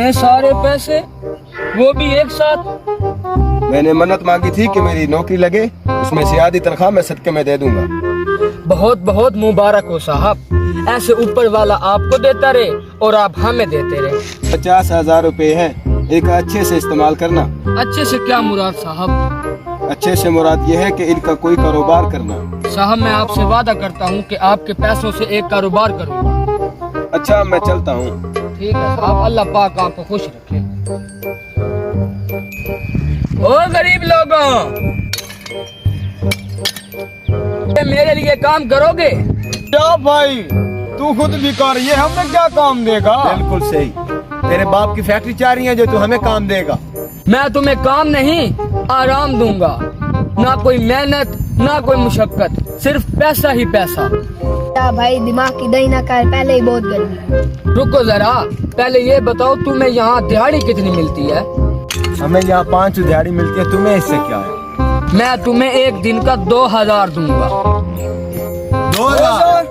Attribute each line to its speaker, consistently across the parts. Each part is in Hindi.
Speaker 1: इतने सारे पैसे, वो भी एक साथ?
Speaker 2: मैंने मन्नत मांगी थी कि मेरी नौकरी लगे, उसमें से आधी तनख्वाह मैं सदके में दे दूंगा।
Speaker 1: बहुत बहुत मुबारक हो साहब। ऐसे ऊपर वाला आपको देता रहे और आप हमें देते रहे।
Speaker 2: 50,000 रुपए है, एक अच्छे से इस्तेमाल करना।
Speaker 1: अच्छे से क्या मुराद साहब?
Speaker 2: अच्छे से मुराद ये है कि इनका कोई कारोबार करना।
Speaker 1: साहब मैं आपसे वादा करता हूँ कि आपके पैसों से एक कारोबार करूँगा।
Speaker 2: अच्छा मैं चलता हूँ।
Speaker 1: ठीक है साहब, अल्लाह पाक आपको खुश रखे। ओ गरीब लोगों, मेरे लिए काम करोगे?
Speaker 3: क्या भाई, तू खुद भिखारी है, हमें क्या काम देगा?
Speaker 2: बिल्कुल सही, तेरे बाप की फैक्ट्री चाह रही है जो तू हमें काम देगा।
Speaker 1: मैं तुम्हें काम नहीं आराम दूंगा, ना कोई मेहनत ना कोई मुशक्कत, सिर्फ पैसा ही पैसा।
Speaker 4: क्या भाई दिमाग की दही ना कर, पहले ही बहुत गर्मी है।
Speaker 1: रुको जरा, पहले ये बताओ तुम्हें यहाँ दिहाड़ी कितनी मिलती है?
Speaker 2: हमें यहाँ 5 दिहाड़ी मिलती है, तुम्हें इससे क्या है?
Speaker 1: मैं तुम्हें एक दिन का 2,000 दूंगा।
Speaker 2: 2,000?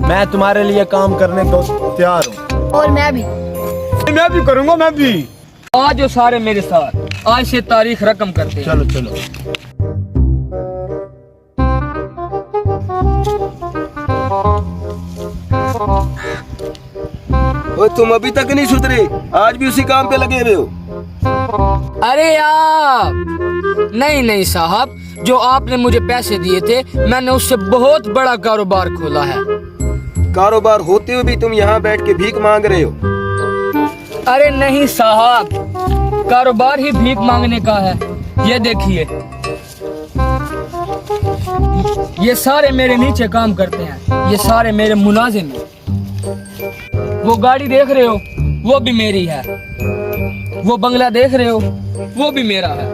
Speaker 2: मैं तुम्हारे लिए काम करने को तैयार हूँ।
Speaker 4: और मैं भी
Speaker 3: करूँगा, मैं भी।
Speaker 1: आज जो सारे मेरे साथ, आज से तारीख रकम करते हैं।
Speaker 2: चलो चलो। ओ, तुम अभी तक नहीं सुधरे, आज भी उसी काम पे लगे हुए हो।
Speaker 1: अरे यार, नहीं नहीं साहब, जो आपने मुझे पैसे दिए थे मैंने उससे बहुत बड़ा कारोबार खोला है।
Speaker 2: कारोबार होते हुए भी तुम यहाँ बैठ के भीख मांग रहे हो।
Speaker 1: अरे नहीं साहब, कारोबार ही भीख मांगने का है। ये देखिए, ये सारे मेरे नीचे काम करते हैं, ये सारे मेरे मुलाजिम हैं। वो गाड़ी देख रहे हो, वो भी मेरी है। वो बंगला देख रहे हो, वो भी मेरा है।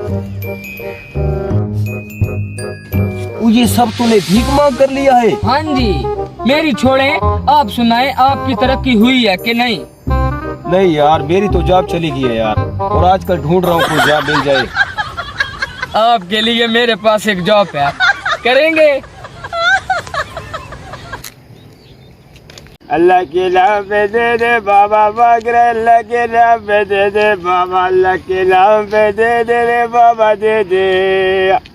Speaker 2: ये सब तूने भीख मांग कर लिया है?
Speaker 1: हाँ जी, मेरी छोड़ें, आप सुनाएं, आपकी तरक्की हुई है कि नहीं?
Speaker 2: नहीं यार, मेरी तो जॉब चली गई है यार, और आजकल ढूंढ रहा हूँ कोई जॉब मिल जाए।
Speaker 1: आपके लिए मेरे पास एक जॉब है, करेंगे?
Speaker 3: अल्लाह के नाम पे दे दे बाबा मांग रहे, अल्लाह के नाम पे दे दे बाबा, अल्लाह के नाम पे दे दे रे बाबा, दे दे।